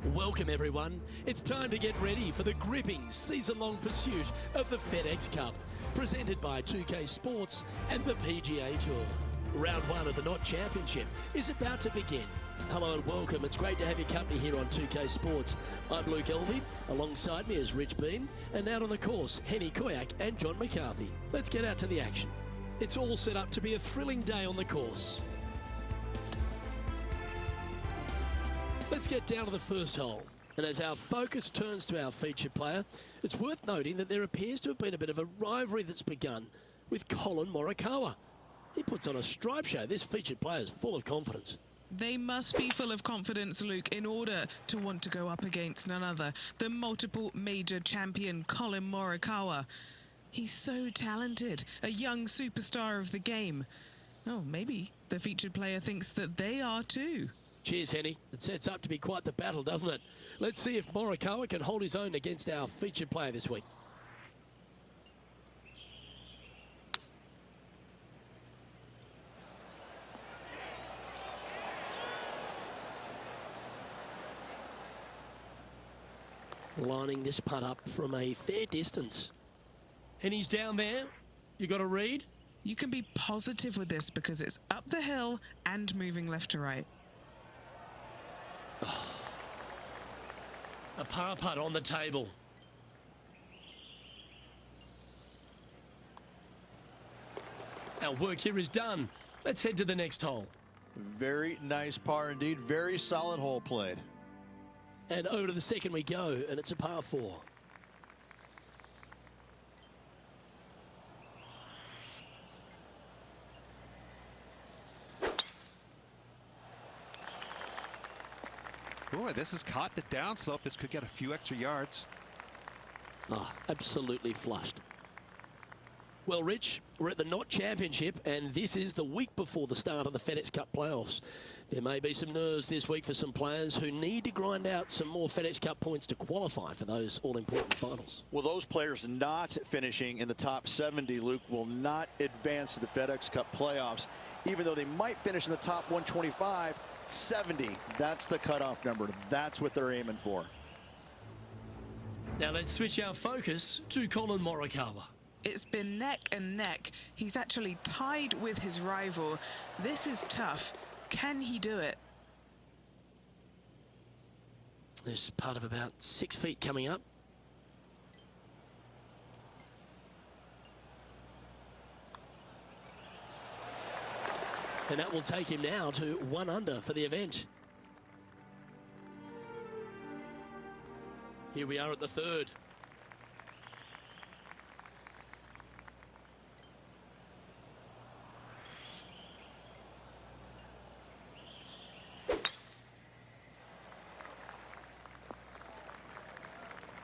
Welcome everyone. It's time to get ready for the gripping season-long pursuit of the FedEx Cup, presented by 2K Sports and the PGA Tour. Round one of the Knot Championship is about to begin. Hello and welcome. It's great to have your company here on 2K Sports. I'm Luke Elvey. Alongside me is Rich Bean, and out on the course, Henny Koyak and John McCarthy. Let's get out to the action. It's all set up to be a thrilling day on the course. Let's get down to the first hole. And as our focus turns to our featured player, it's worth noting that there appears to have been a bit of a rivalry that's begun with Collin Morikawa. He puts on a stripe show. This featured player is full of confidence. They must be full of confidence, Luke, in order to want to go up against none other than multiple major champion Collin Morikawa. He's so talented, a young superstar of the game. Oh, maybe the featured player thinks that they are too. Cheers, Henny. It sets up to be quite the battle, doesn't it? Let's see if Morikawa can hold his own against our featured player this week. Lining this putt up from a fair distance. Henny's down there. You got a read? You can be positive with this because it's up the hill and moving left to right. A par putt on the table. Our work here is done. Let's head to the next hole. Very nice par indeed. Very solid hole played. And over to the second we go, and it's a par 4. Boy, this has caught the downslope. This could get a few extra yards. Oh, absolutely flushed. Well, Rich, we're at the Knot Championship, and this is the week before the start of the FedEx Cup playoffs. There may be some nerves this week for some players who need to grind out some more FedEx Cup points to qualify for those all-important finals. Well, those players not finishing in the top 70, Luke, will not advance to the FedEx Cup playoffs, even though they might finish in the top 125. 70, that's the cutoff number. That's what they're aiming for. Now let's switch our focus to Collin Morikawa. It's been neck and neck. He's actually tied with his rival. This is tough. Can he do it? There's part of about 6 feet coming up. And that will take him now to 1 under for the event. Here we are at the third.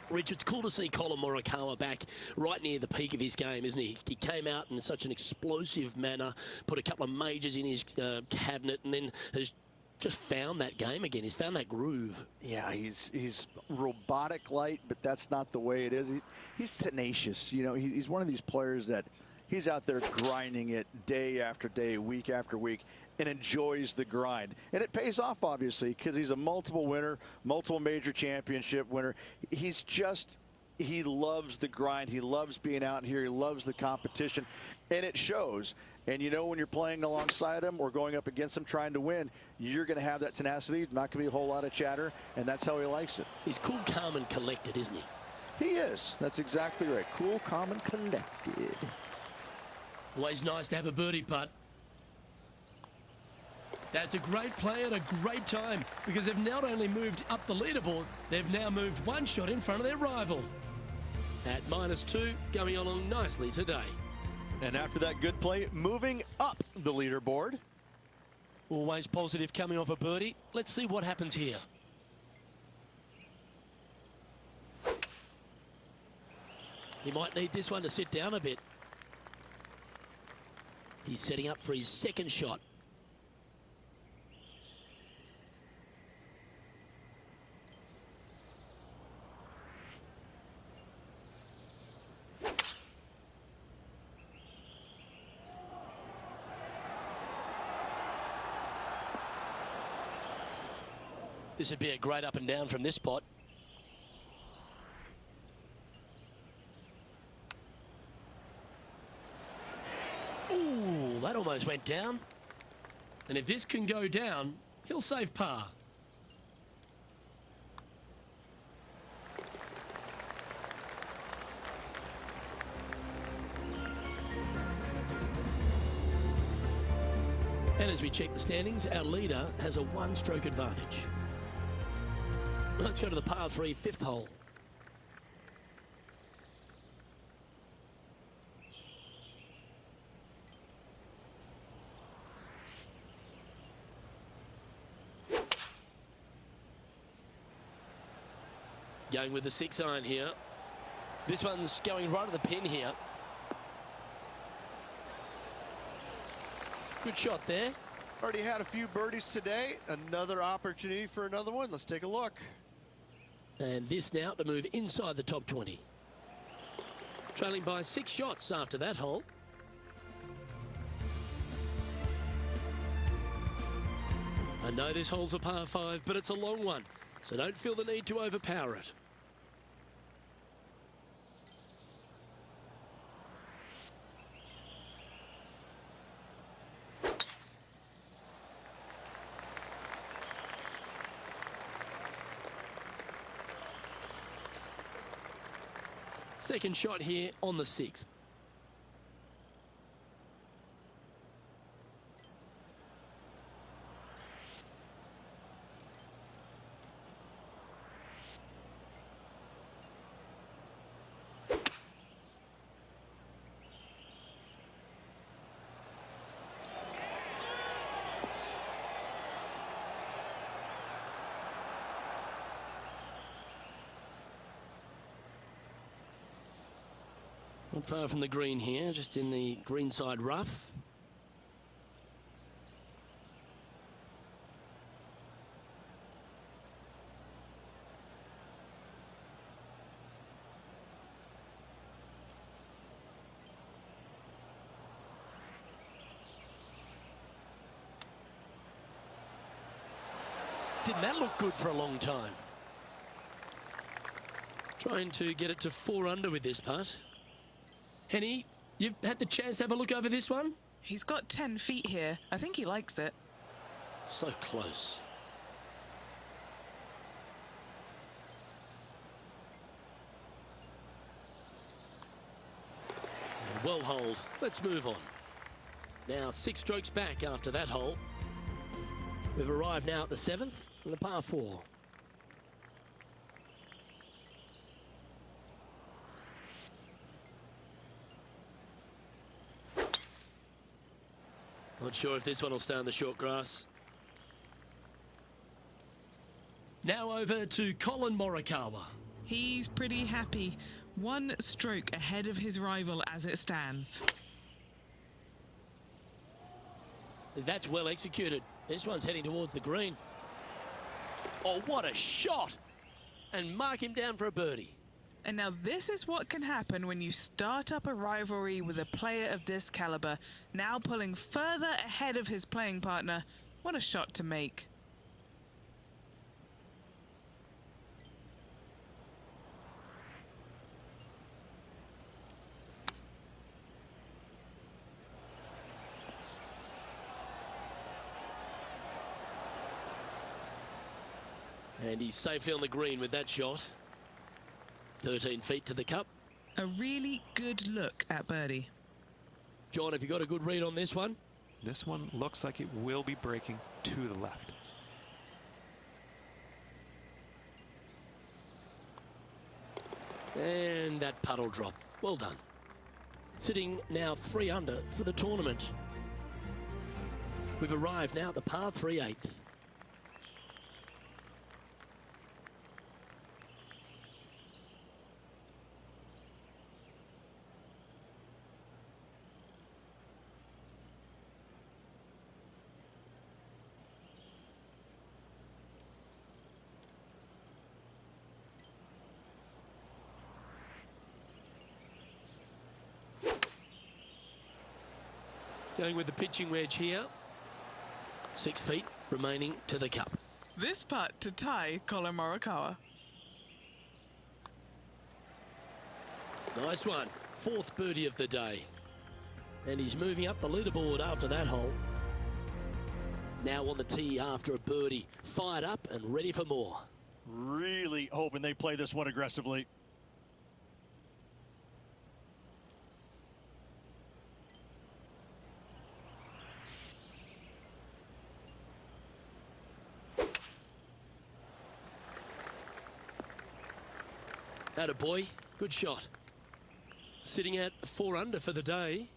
Rich, it's cool to see Collin Morikawa back right near the peak of his game, isn't he? He came out in such an explosive manner, put a couple of majors in his cabinet, and then has just found that game again. He's found that groove. Yeah, he's robotic light, but that's not the way it is. He's tenacious. You know, he's one of these players that he's out there grinding it day after day, week after week, and enjoys the grind. And it pays off, obviously, because he's a multiple winner, multiple major championship winner. He loves the grind. He loves being out here. He loves the competition, and it shows. And you know, when you're playing alongside him or going up against him trying to win, you're going to have that tenacity. Not going to be a whole lot of chatter, and that's how he likes it. He's cool, calm, and collected, isn't he? He is. That's exactly right. Cool, calm, and collected. Always nice to have a birdie putt. That's a great play at a great time, because they've not only moved up the leaderboard, they've now moved 1 shot in front of their rival. At -2, going along nicely today. And after that good play, moving up the leaderboard. Always positive coming off a birdie. Let's see what happens here. He might need this one to sit down a bit. He's setting up for his second shot. This would be a great up and down from this spot. Ooh, that almost went down. And if this can go down, he'll save par. And as we check the standings, our leader has a one-stroke advantage. Let's go to the par 3 fifth hole. Going with the 6-iron here. This one's going right at the pin here. Good shot there. Already had a few birdies today. Another opportunity for another one. Let's take a look. And this now to move inside the top 20. Trailing by 6 shots after that hole. I know this hole's a par 5, but it's a long one, so don't feel the need to overpower it. Second shot here on the 6th. Not far from the green here, just in the greenside rough. Didn't that look good for a long time? Trying to get it to 4 under with this putt. Henny, you've had the chance to have a look over this one? He's got 10 feet here. I think he likes it. So close. And well holed. Let's move on. Now 6 strokes back after that hole. We've arrived now at the 7th and the par 4. Not sure if this one will stay on the short grass. Now over to Colin Morikawa. He's pretty happy. 1 stroke ahead of his rival as it stands. That's well executed. This one's heading towards the green. Oh, what a shot! And mark him down for a birdie. And now this is what can happen when you start up a rivalry with a player of this caliber, now pulling further ahead of his playing partner. What a shot to make. And he's safely on the green with that shot. 13 feet to the cup. A really good look at birdie. John, have you got a good read on this one? This one looks like it will be breaking to the left. And that puddle drop. Well done. Sitting now 3 under for the tournament. We've arrived now at the par 3 8th. Going with the pitching wedge here. 6 feet remaining to the cup. this putt to tie Colin Morikawa. Nice one. Fourth birdie of the day. And he's moving up the leaderboard after that hole. Now on the tee after a birdie. Fired up and ready for more. Really hoping they play this one aggressively. Atta boy, good shot. Sitting at 4 under for the day.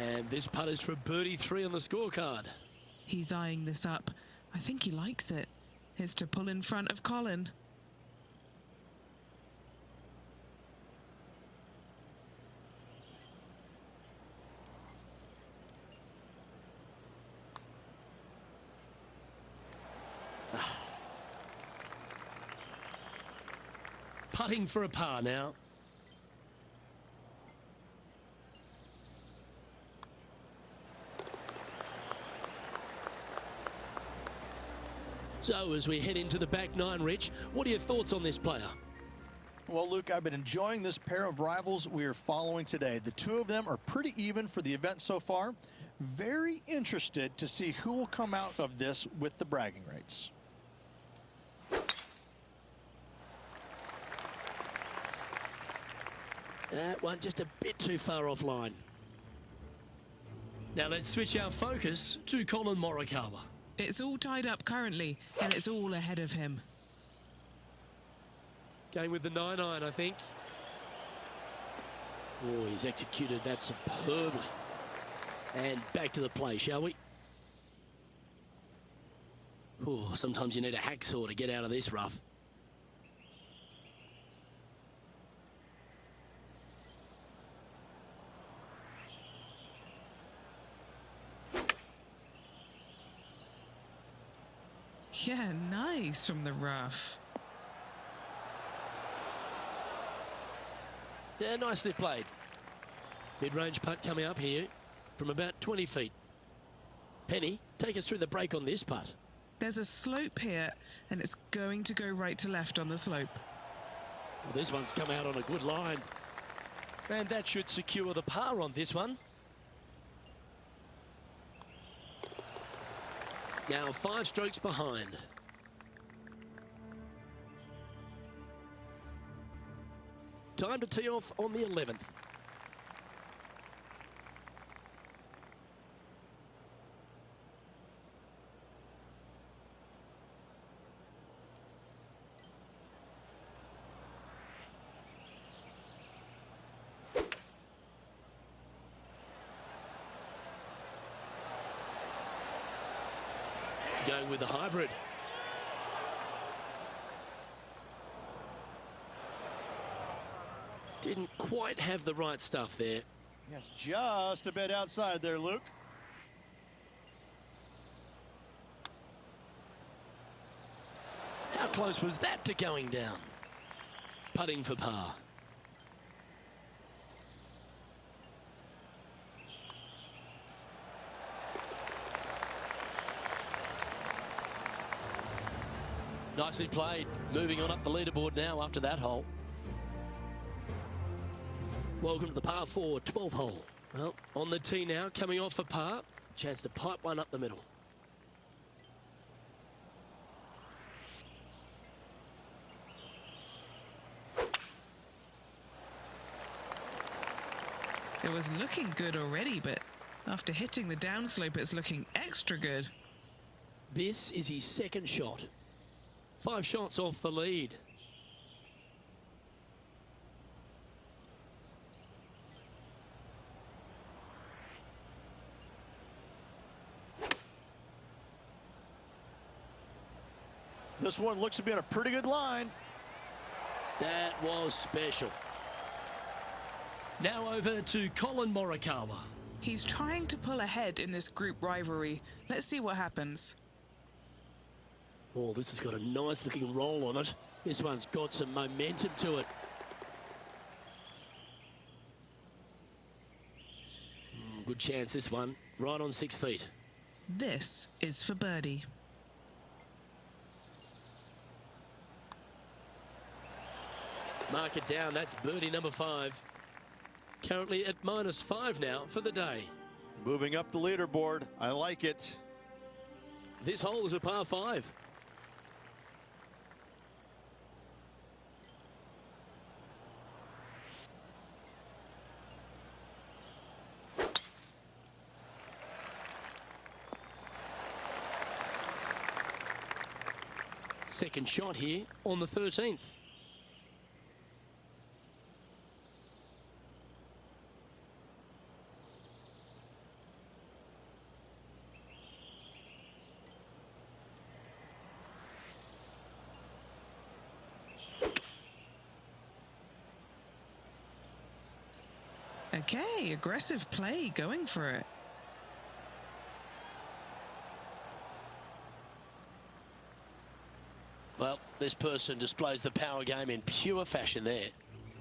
And this putt is for birdie 3 on the scorecard. He's eyeing this up. I think he likes it. It's to pull in front of Colin. Putting for a par now. So as we head into the back nine, Rich, what are your thoughts on this player? Well, Luke, I've been enjoying this pair of rivals we are following today. The two of them are pretty even for the event so far. Very interested to see who will come out of this with the bragging rights. That one just a bit too far offline. Now let's switch our focus to Colin Morikawa. It's all tied up currently, and it's all ahead of him. Going with the 9-iron, I think. Oh, he's executed that superbly. And back to the play, shall we? Oh, sometimes you need a hacksaw to get out of this rough. Yeah, nice from the rough. Yeah, nicely played. Mid-range putt coming up here from about 20 feet. Penny, take us through the break on this putt. There's a slope here, and it's going to go right to left on the slope. Well, this one's come out on a good line. And that should secure the par on this one. Now 5 strokes behind. Time to tee off on the 11th. Going with the hybrid. Didn't quite have the right stuff there. Yes, just a bit outside there, Luke. How close was that to going down? Putting for par. Nicely played. Moving on up the leaderboard now after that hole. Welcome to the par 4 12 hole. Well, on the tee now, coming off for par. Chance to pipe one up the middle. It was looking good already, but after hitting the downslope, it's looking extra good. This is his second shot. 5 shots off the lead. This one looks to be on a pretty good line. That was special. Now over to Colin Morikawa. He's trying to pull ahead in this group rivalry. Let's see what happens. Oh, this has got a nice looking roll on it. This one's got some momentum to it. Good chance this one, right on 6 feet. This is for birdie. Mark it down, that's birdie number 5. Currently at -5 now for the day. Moving up the leaderboard. I like it. This hole is a par 5. Second shot here on the 13th. Okay, aggressive play, going for it. Well, this person displays the power game in pure fashion there.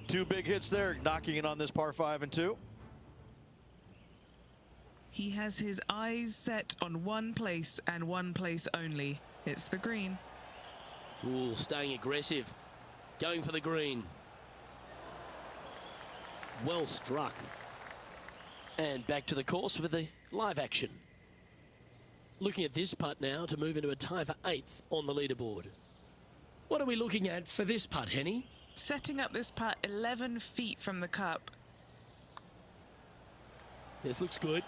2 big hits there, knocking it on this par 5 and 2. He has his eyes set on one place and one place only. It's the green. Ooh, staying aggressive. Going for the green. Well struck. And back to the course with the live action. Looking at this putt now to move into a tie for 8th on the leaderboard. What are we looking at for this putt, Henny? Setting up this putt 11 feet from the cup. This looks good.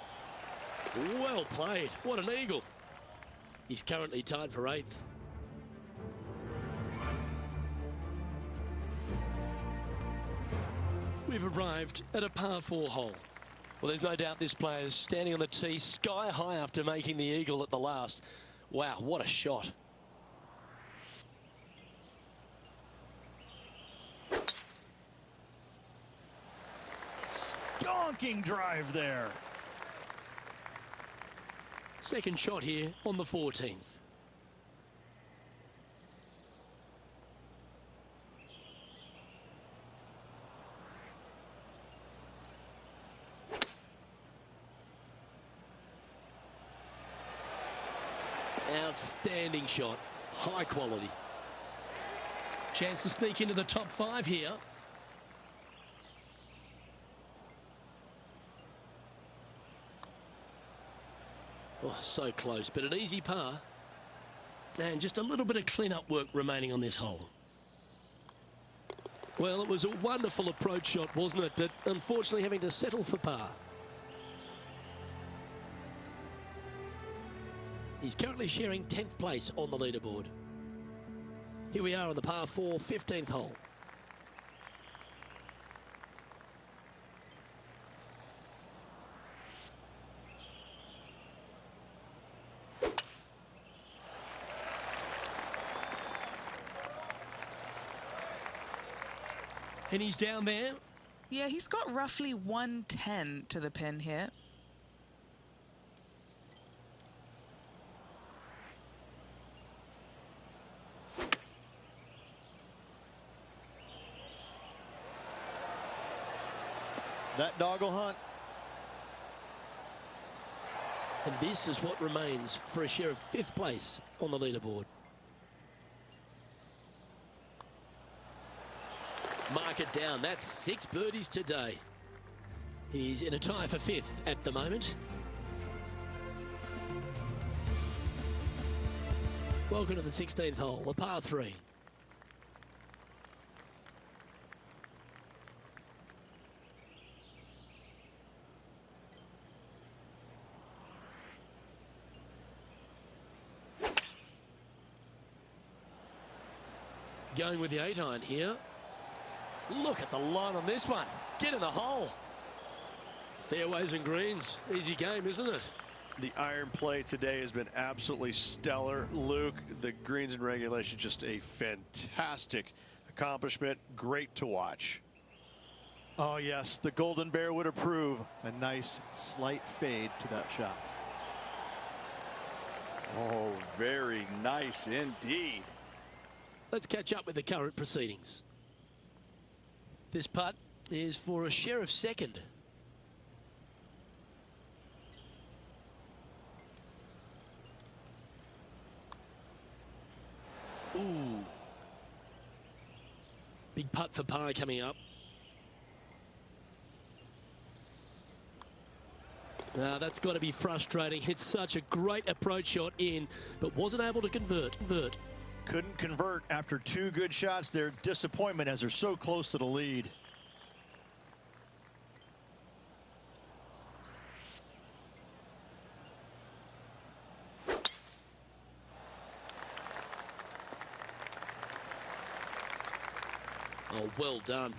Well played. What an eagle. He's currently tied for 8th. We've arrived at a par 4 hole. Well, there's no doubt this player is standing on the tee sky high after making the eagle at the last. Wow, what a shot. Stonking drive there. Second shot here on the 14th. Outstanding shot, high quality. Chance to sneak into the top 5 here. Oh, so close, but an easy par. And just a little bit of clean-up work remaining on this hole. Well, it was a wonderful approach shot, wasn't it? But unfortunately having to settle for par. He's currently sharing 10th place on the leaderboard. Here we are on the par 4, 15th hole. And he's down there. Yeah, he's got roughly 110 to the pin here. That dog will hunt. And this is what remains for a share of 5th place on the leaderboard. Mark it down. That's 6 birdies today. He's in a tie for 5th at the moment. Welcome to the 16th hole, a par 3. Going with the 8-iron here. Look at the line on this one. Get in the hole. Fairways and greens. Easy game, isn't it? The iron play today has been absolutely stellar. Luke, the greens and regulation, just a fantastic accomplishment. Great to watch. Oh, yes, the Golden Bear would approve. A nice slight fade to that shot. Oh, very nice indeed. Let's catch up with the current proceedings. This putt is for a share of second. Ooh. Big putt for par coming up. Now that's got to be frustrating. Hit such a great approach shot in, but wasn't able to convert. Couldn't convert after 2 good shots there. Disappointment as they're so close to the lead. Oh, well done.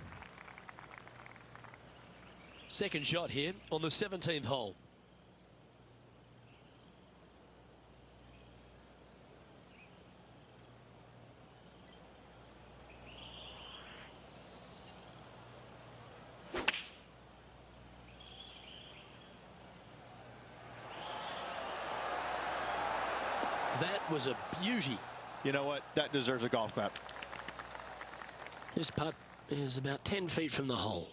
Second shot here on the 17th hole. That was a beauty. You know what? That deserves a golf clap. This putt is about 10 feet from the hole.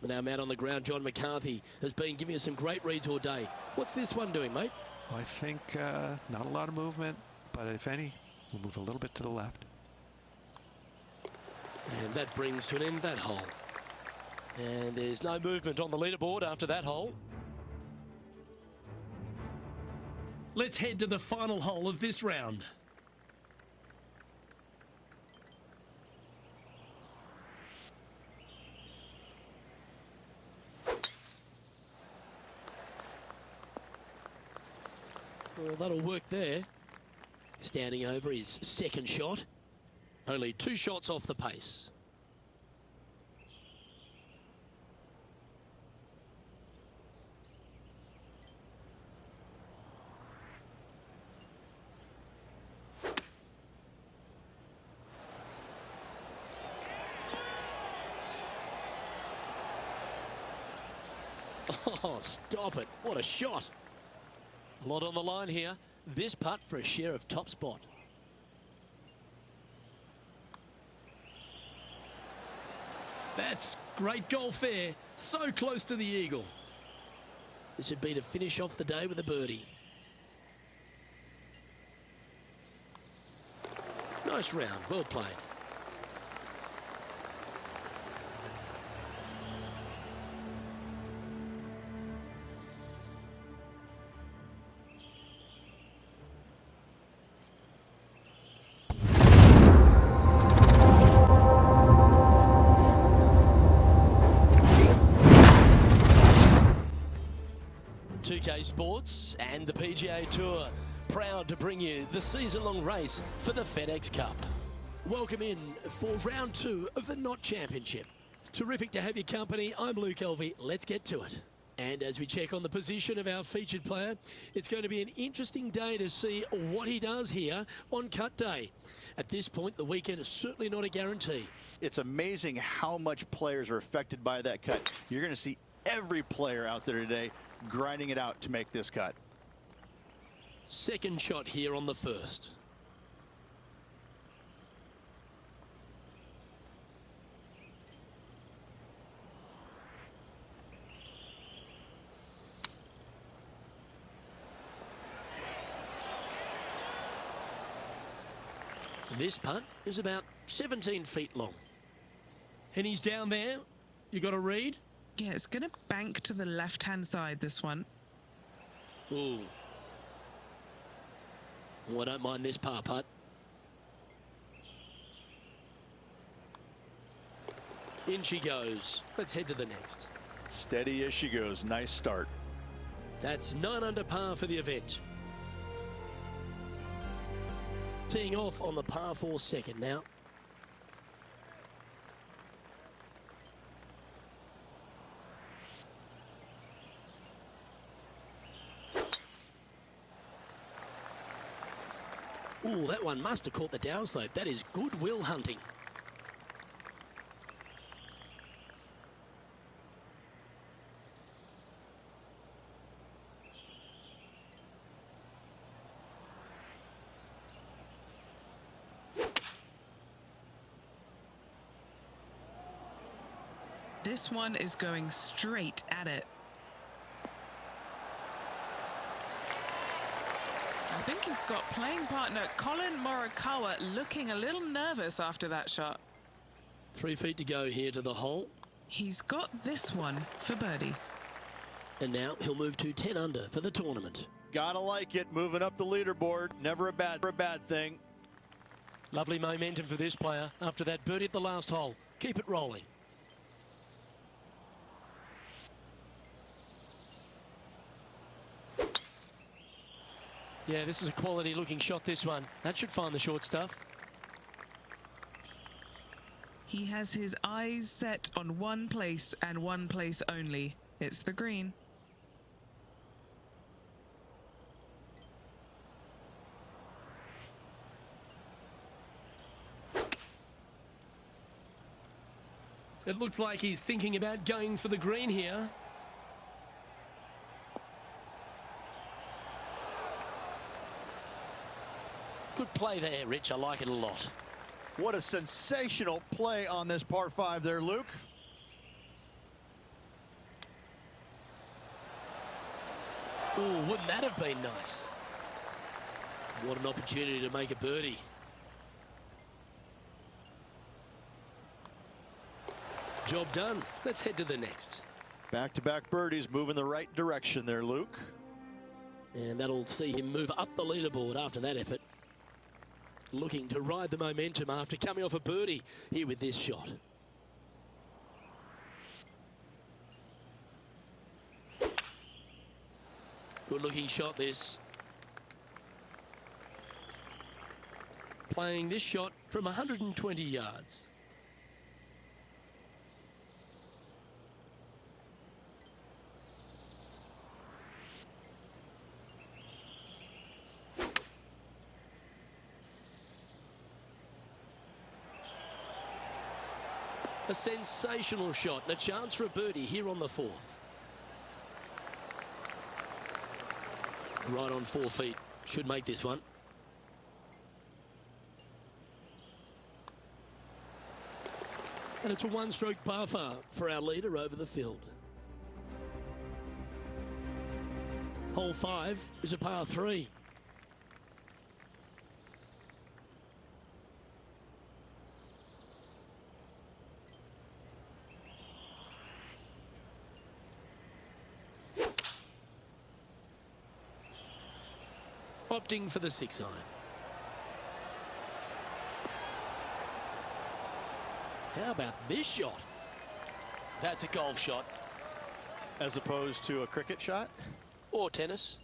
But our man on the ground, John McCarthy, has been giving us some great reads all day. What's this one doing, mate? Well, I think not a lot of movement, but if any, we'll move a little bit to the left. And that brings to an end that hole. And there's no movement on the leaderboard after that hole. Let's head to the final hole of this round. Well, that'll work there. Standing over his second shot. Only 2 shots off the pace. Oh, stop it. What a shot. A lot on the line here. This putt for a share of top spot. That's great golf there. So close to the eagle. This would be to finish off the day with a birdie. Nice round. Well played. Sports and the PGA Tour, proud to bring you the season-long race for the FedEx Cup. Welcome in for round 2 of the Knot Championship. It's terrific to have your company. I'm Luke Elvey. Let's get to it. And as we check on the position of our featured player, it's going to be an interesting day to see what he does here on cut day. At this point, the weekend is certainly not a guarantee. It's amazing how much players are affected by that cut. You're going to see every player out there today grinding it out to make this cut. Second shot here on the first. This putt is about 17 feet long. And he's down there. You got a read? Yeah, it's going to bank to the left-hand side, this one. Ooh. Oh, I don't mind this par putt. In she goes. Let's head to the next. Steady as she goes. Nice start. That's 9 under par for the event. Teeing off on the par 4 second now. Ooh, that one must have caught the downslope. That is goodwill hunting. This one is going straight at it. I think he's got playing partner Colin Morikawa looking a little nervous after that shot. 3 feet to go here to the hole. He's got this one for birdie. And now he'll move to 10 under for the tournament. Gotta like it, moving up the leaderboard. Never a bad thing. Lovely momentum for this player after that birdie at the last hole. Keep it rolling. Yeah, this is a quality looking shot, this one. That should find the short stuff. He has his eyes set on one place and one place only. It's the green. It looks like he's thinking about going for the green here. Good play there, Rich. I like it a lot. What a sensational play on this par 5 there, Luke. Ooh, wouldn't that have been nice? What an opportunity to make a birdie. Job done. Let's head to the next. Back-to-back birdies, moving the right direction there, Luke. And that'll see him move up the leaderboard after that effort. Looking to ride the momentum after coming off a birdie here with this shot. Good looking shot this. Playing this shot from 120 yards. A sensational shot and a chance for a birdie here on the 4th. Right on 4 feet. Should make this one. And it's a one-stroke par for our leader over the field. Hole 5 is a par 3. Opting for the 6 iron. How about this shot? That's a golf shot. As opposed to a cricket shot? Or tennis.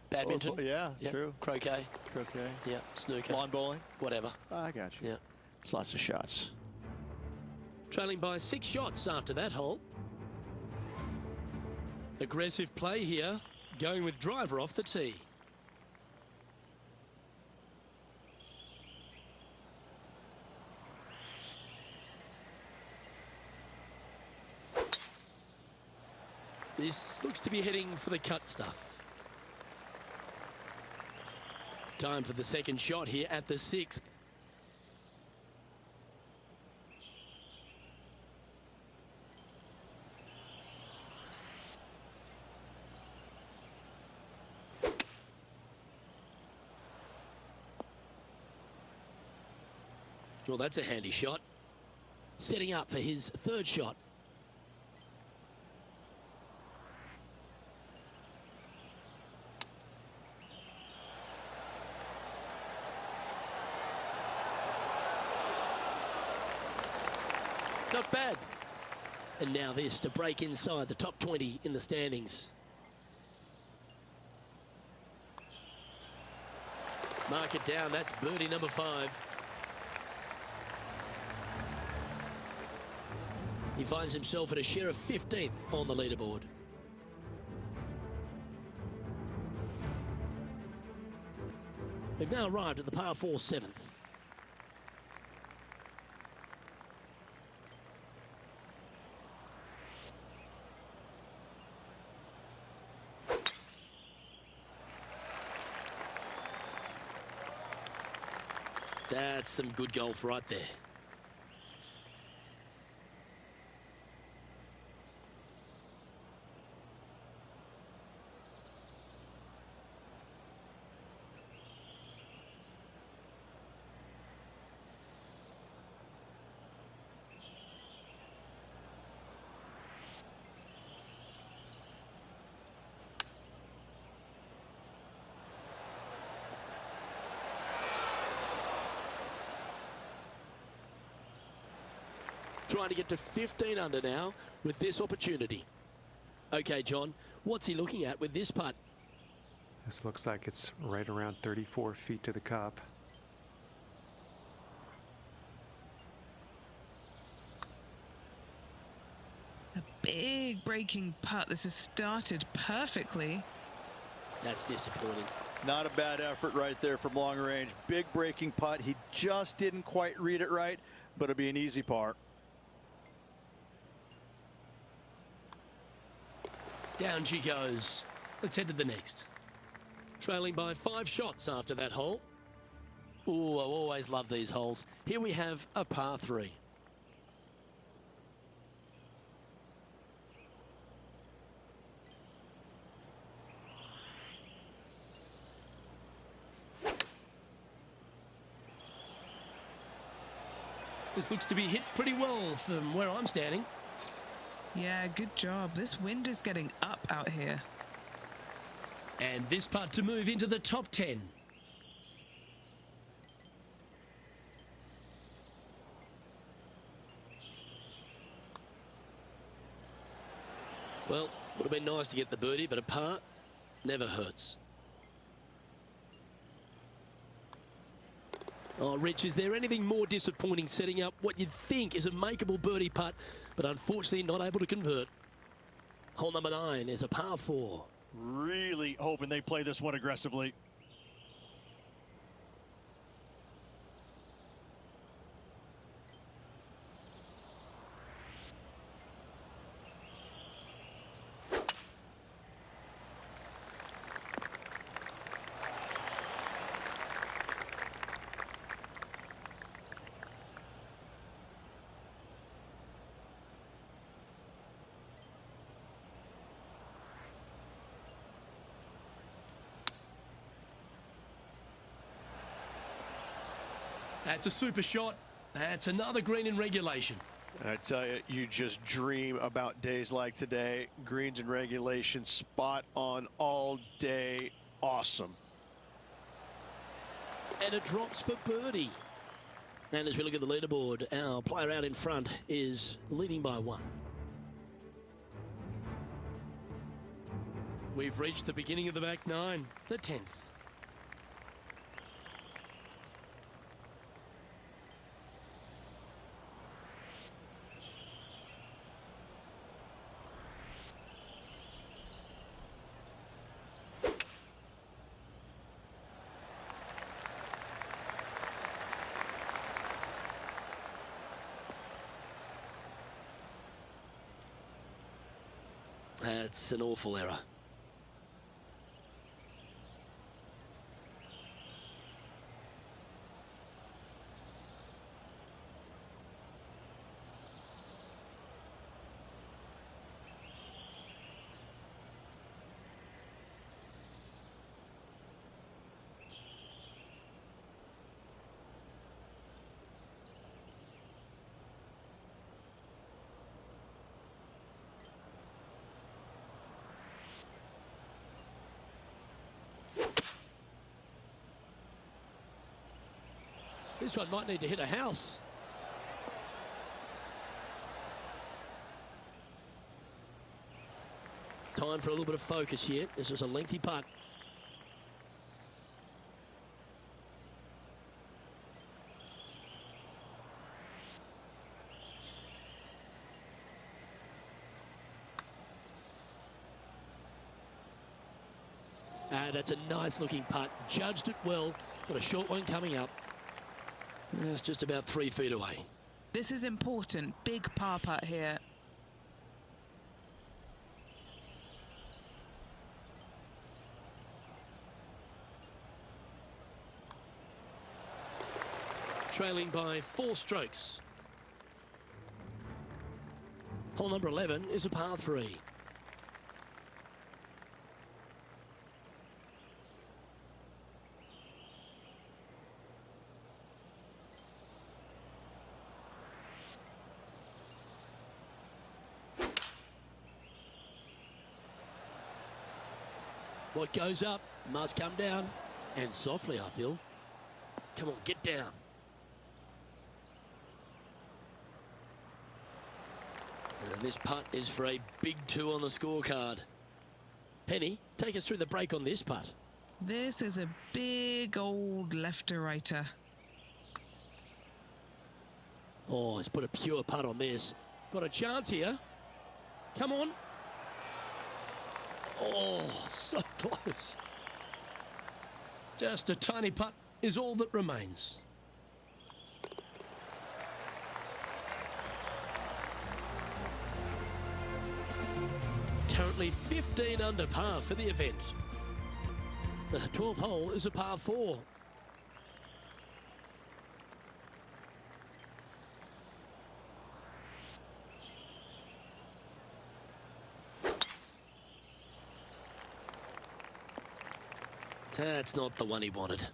Badminton. Oh, yeah, Yep. true. Croquet. Croquet. Yeah, snooker. Lawn bowling. Whatever. I got you. Yeah. It's lots of shots. Trailing by 6 shots after that hole. Aggressive play here. Going with driver off the tee. This looks to be heading for the cut stuff. Time for the second shot here at the 6th. Well, that's a handy shot. Setting up for his 3rd shot. Not bad. And now this to break inside the top 20 in the standings. Mark it down. That's birdie number 5. He finds himself at a share of 15th on the leaderboard. We've now arrived at the par 4 7th. That's some good golf right there. trying to get to 15 under now with this opportunity. Okay, John, what's he looking at with this putt? This looks like it's right around 34 feet to the cup. A big breaking putt. This has started perfectly. That's disappointing. Not a bad effort right there from long range. Big breaking putt. He just didn't quite read it right, but it'll be an easy par. Down she goes. Let's head to the next. Trailing by 5 shots after that hole. Ooh, I always love these holes. Here we have a par 3. This looks to be hit pretty well from where I'm standing. Yeah, good job. This wind is getting up out here. And this putt to move into the top 10. Well, would have been nice to get the birdie, but a par never hurts. Oh, Rich, is there anything more disappointing setting up what you'd think is a makeable birdie putt, but unfortunately not able to convert? Hole number 9 is a par 4. Really hoping they play this one aggressively. That's a super shot. That's another green in regulation. I tell you, you just dream about days like today. Greens in regulation, spot on all day. Awesome. And it drops for birdie. And as we look at the leaderboard, our player out in front is leading by 1. We've reached the beginning of the back 9, the 10th. That's an awful error. This one might need to hit a house. Time for a little bit of focus here. This is a lengthy putt. That's a nice looking putt. Judged it well. Got a short one coming up. It's just about 3 feet away. This is important. Big par putt here. Trailing by 4 strokes. Hole number 11 is a par 3. What goes up must come down, and softly, I feel. Come on, get down. And this putt is for a big 2 on the scorecard. Penny, take us through the break on this putt. This is a big old left-to-righter. Oh, he's put a pure putt on this. Got a chance here. Come on. Oh, so close. Just a tiny putt is all that remains. Currently 15 under par for the event. The 12th hole is a par 4. That's not the one he wanted.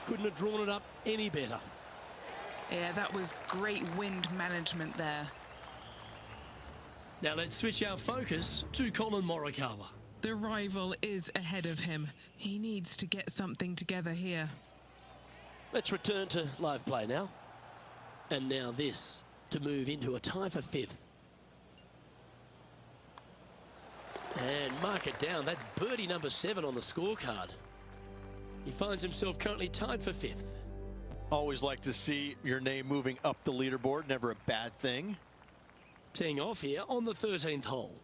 Couldn't have drawn it up any better. Yeah, that was great wind management there. Now let's switch our focus to Colin Morikawa. The rival is ahead of him. He needs to get something together here. Let's return to live play now. And now this to move into a tie for 5th. And mark it down. That's birdie number 7 on the scorecard. He finds himself currently tied for 5th. Always like to see your name moving up the leaderboard. Never a bad thing. Teeing off here on the 13th hole.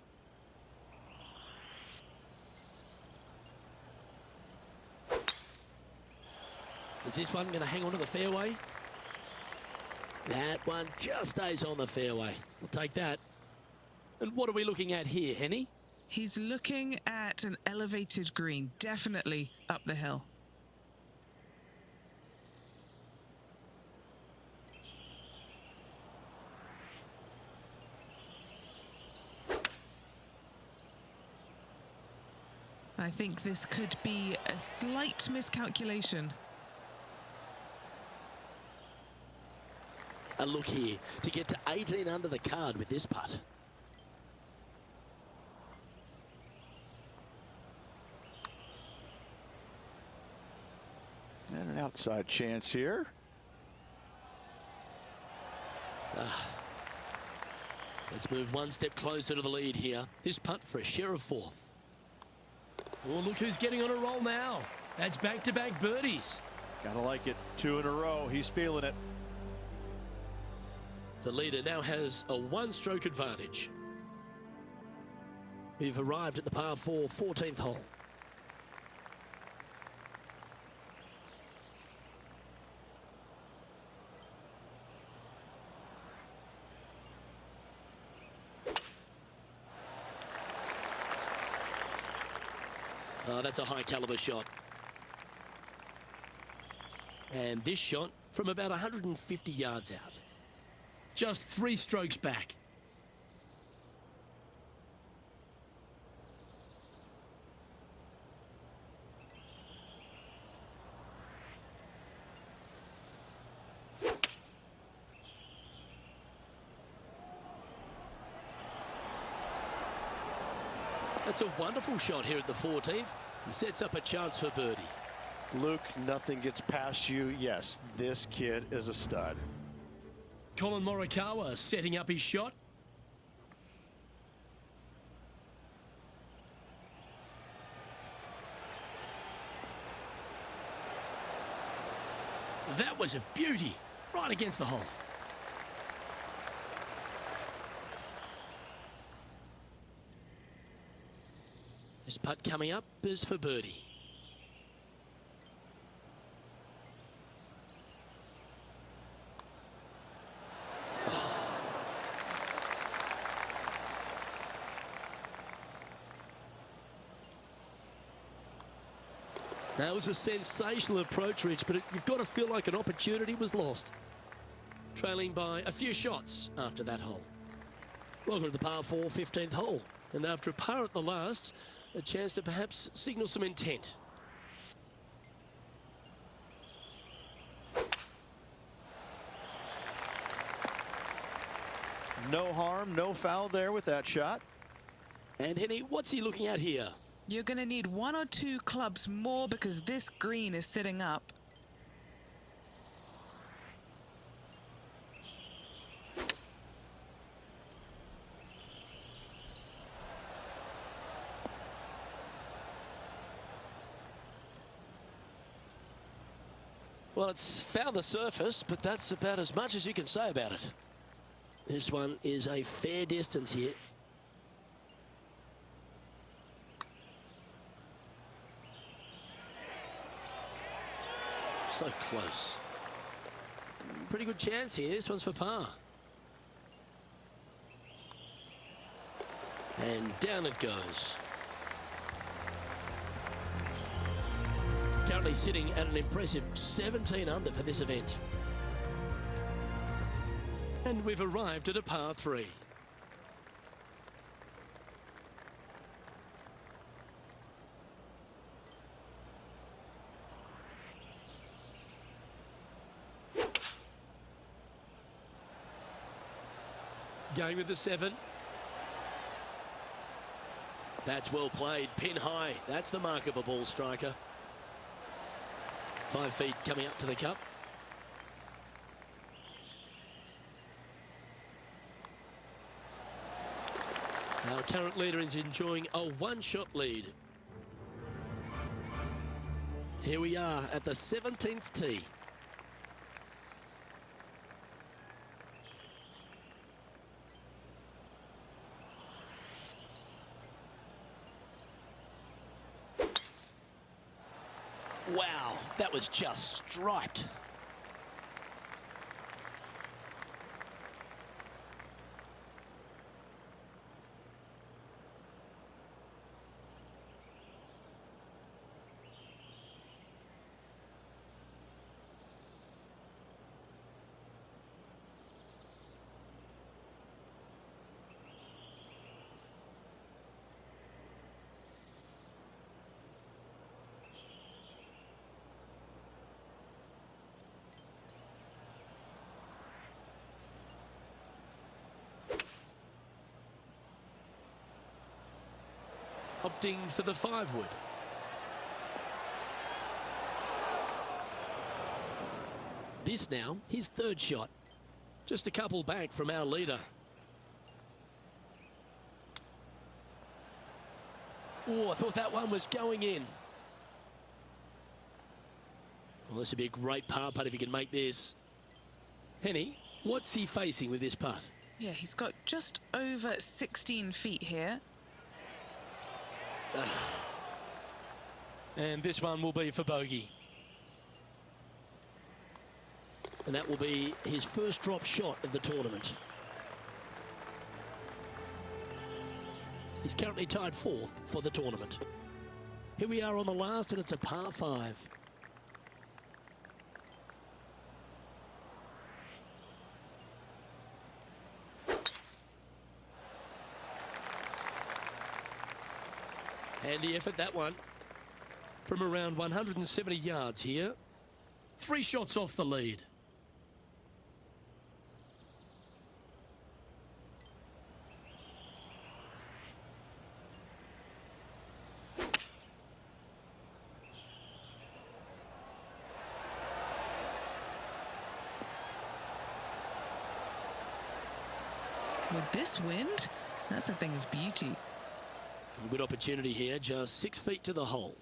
Is this one going to hang on to the fairway? That one just stays on the fairway. We'll take that. And what are we looking at here, Henny? He's looking at an elevated green, definitely up the hill. I think this could be a slight miscalculation. A look here to get to 18 under the card with this putt. And an outside chance here. Let's move one step closer to the lead here. This putt for a share of 4th. Oh, look who's getting on a roll now. That's back-to-back birdies. Gotta like it. 2 in a row. He's feeling it. The leader now has a 1-stroke advantage. We've arrived at the par 4 14th hole. Oh, that's a high caliber shot. And this shot from about 150 yards out. Just 3 strokes back. That's a wonderful shot here at the 14th and sets up a chance for birdie. Luke, nothing gets past you. Yes, this kid is a stud. Colin Morikawa setting up his shot. That was a beauty, right against the hole. This putt coming up is for birdie. That was a sensational approach, Rich, but you've got to feel like an opportunity was lost. Trailing by a few shots after that hole. Welcome to the par 4 15th hole. And after a par at the last, a chance to perhaps signal some intent. No harm, no foul there with that shot. And Henny, what's he looking at here? You're going to need 1 or 2 clubs more because this green is sitting up. Well, it's found the surface, but that's about as much as you can say about it. This one is a fair distance here. So close. Pretty good chance here. This one's for par. And down it goes. Currently sitting at an impressive 17 under for this event. And we've arrived at a par 3. Going with the 7. That's well played. Pin high. That's the mark of a ball striker. 5 feet coming up to the cup. Our current leader is enjoying a 1-shot lead. Here we are at the 17th tee. Wow, that was just striped. Opting for the 5-wood. This now, his 3rd shot. Just a couple back from our leader. Oh, I thought that one was going in. Well, this would be a great par putt if he can make this. Henny, what's he facing with this putt? Yeah, he's got just over 16 feet here. And this one will be for bogey. And that will be his first drop shot of the tournament. He's currently tied 4th for the tournament. Here we are on the last, and it's a par 5. Handy effort, that one. From around 170 yards here. 3 shots off the lead. With this wind, that's a thing of beauty. A good opportunity here, just 6 feet to the hole.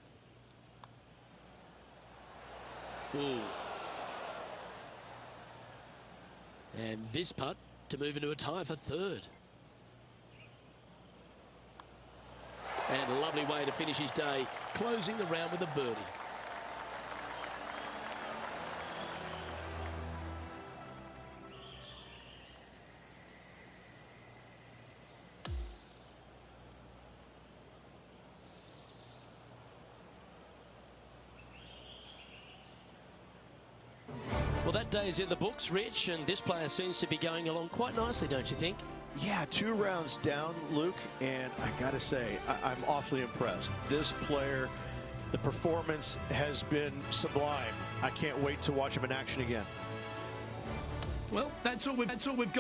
Ooh. And this putt to move into a tie for 3rd. And a lovely way to finish his day, closing the round with a birdie. Well, that day is in the books, Rich, and this player seems to be going along quite nicely, don't you think? Yeah, 2 rounds down, Luke, and I gotta say, I'm awfully impressed. This player, the performance has been sublime. I can't wait to watch him in action again. Well, that's all we've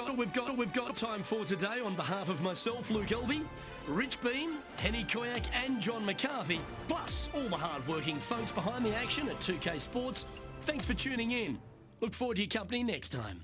got time for today. On behalf of myself, Luke Elvey, Rich Bean, Henny Koyak and John McCarthy, plus all the hard-working folks behind the action at 2K Sports, thanks for tuning in. Look forward to your company next time.